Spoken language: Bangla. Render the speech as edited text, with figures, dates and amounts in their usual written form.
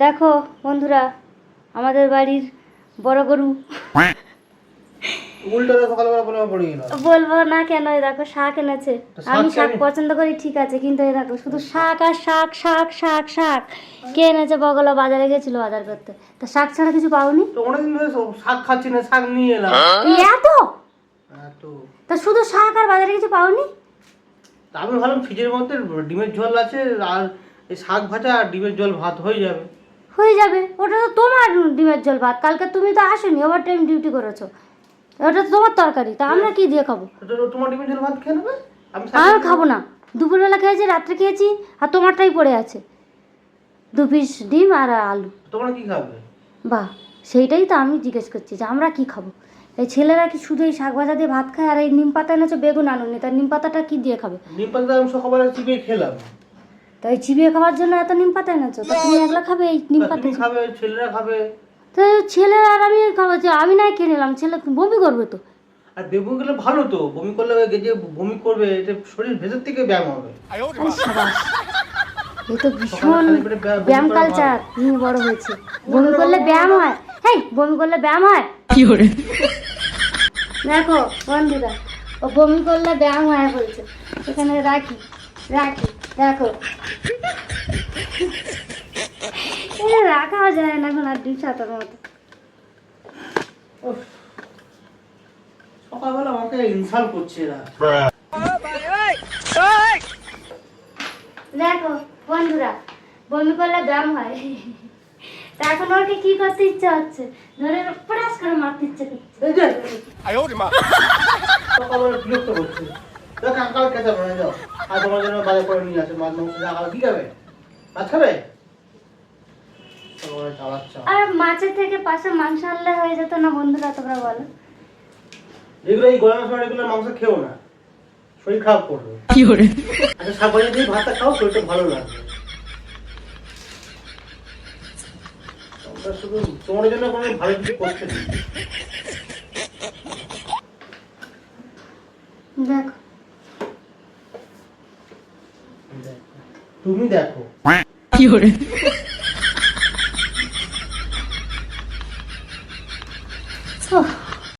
দেখো বন্ধুরা, আমাদের বাড়ির বড় গরু। বলবো না কেন, দেখো শাক এনেছে। আমি শাক পছন্দ করি ঠিক আছে, কিন্তু এই দেখো শুধু শাক আর শাক শাক শাক শাক। কে এনেছে? বগলা বাজারে গেছিল বাজার করতে, তা শাক ছাড়া কিছু পাওনি? অনেকদিন ধরে শাক খাচ্ছি না, শাক নিয়ে এলাম। এত তা শুধু শাক আর বাজারে কিছু পাওনি? আমি ভাবলাম ফ্রিজের মধ্যে ডিমের ঝোল আছে, আর এই শাক ভাজা আর ডিমের ঝোল ভাত হয়ে যাবে। হয়ে যাবে, ওটা তো তোমার ডিমের ঝোল ভাত। কালকে তুমি তো আসোনি, ওভার টাইম ডিউটি করেছো। ওটা তো তোমার তরকারি, তা আমরা কি দিয়ে খাবো? তোমার ডিমের ঝোল ভাত খেয়ে নেবে, আমি খাবো না। দুপুরবেলা খেয়েছি, রাত্রে খেয়েছি, আর তোমারটাই পড়ে আছে 2 পিস ডিম আর আলু। তোমরা কি খাবে? বাহ, সেইটাই তো আমি জিজ্ঞেস করছি যে আমরা কি খাবো। এই ছেলেরা কি শুধু এই শাক ভাজা দিয়ে ভাত খায়? আর এই নিম পাতা এনেছো, বেগুন আনুনি, তার নিম পাতাটা কি দিয়ে খাবে? নিম পাতা আমি সকালবেলা চিবিয়ে খেলাম। তাই চিবিয়ে খাওয়ার জন্য এত নিম পাতা এনেছো? তা তুমি একলা খাবে এই নিম পাতা? তুমি খাবে, ছেলেরা খাবে। তো ছেলে আর আমি খাবো, আমি নাই কিনে নিলাম, ছেলে বমি করবে তো। আর বেগুন খেলে ভালো তো, বমি করলে যে বমি করবে এটা শরীর ভেতর থেকে ব্যায়াম হবে। এই তো ভীষণ ব্যায়াম কালচার নিয়ে বড় হয়েছে। বমি করলে ব্যায়াম হয়? হেই, বমি করলে ব্যায়াম হয় কি করে? দেখো বন্ধুরা, ও বমি করলে ব্যায়াম হয় বলছে। এখানে রাখি রাখি, দেখো রাখাও যায় না এখন আর ডিম সাতার মতো। সকালবেলা আমাকে ইনসাল্ট করছে এরা। দেখো বন্ধুরা, বমি করলে ব্যায়াম হয়। তা এখন ওকে কি করতে ইচ্ছা হচ্ছে? ধরে পড়াশ করে মারতে ইচ্ছে করছে। সকালবেলা বিরক্ত করছে। দেখো আঙ্কাল খেতে পারে, যাও আর তোমার জন্য বাজার করে নিয়ে আসে মাছ মাংস। আঙ্কাল কি খাবে? মাছ খাবে? আর মাছের থেকে পাশে মাংস আনলে হয়ে যেত না বন্ধুরা, তোমরা বলো? এগুলো এই গরমের সময় এগুলো মাংস খেও না, শরীর খারাপ করবে। কি করে? আচ্ছা শাক ভাজি দিয়ে ভাতটা খাও, শরীরটা ভালো লাগবে। শুধু তোমার জন্য কোনো ভালো কিছু করছে না। দেখো তুমি দেখো কি করে।